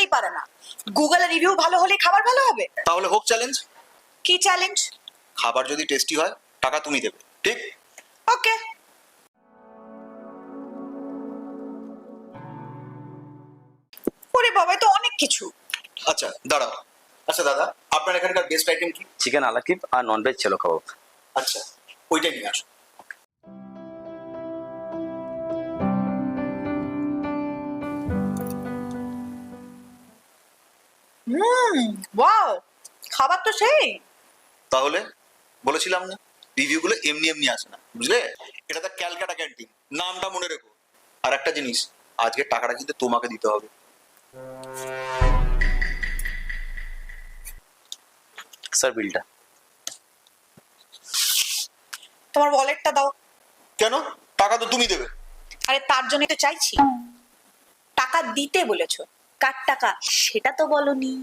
হতেই পারে না। গুগলে রিভিউ ভালো হলে খাবার ভালো হবে? তাহলে হোক চ্যালেঞ্জ। কি চ্যালেঞ্জ? খাবার যদি টেস্টি হয় টাকা তুমি দেবে, ঠিক? ওকে। ওরে বাবা, তো অনেক কিছু। আচ্ছা দাঁড়াও। আচ্ছা দাদা, আপনার এখানকার বেস্ট আইটেম কি? চিকেন আলাকিব আর ননভেজ ছেলো কাবাব। আচ্ছা, ওইটাই নিয়ে আসো। ওয়াও, খাবার তো সেই। তাহলে বলেছিলাম না, রিভিউ গুলো এমনি এমনি আসে না, বুঝলে? এটা তো ক্যালকাটা ক্যান্টিন, নামটা মনে রেখো। আর একটা জিনিস, আজকে টাকাটা কিন্তু তোমাকে দিতে হবে। স্যার বিলটা। তোমার ওয়ালেটটা দাও। কেন? টাকা তো তুমি দেবে। আরে তার জন্যই তো চাইছি। টাকা দিতে বলেছো, কার টাকা সেটা তো বলনি।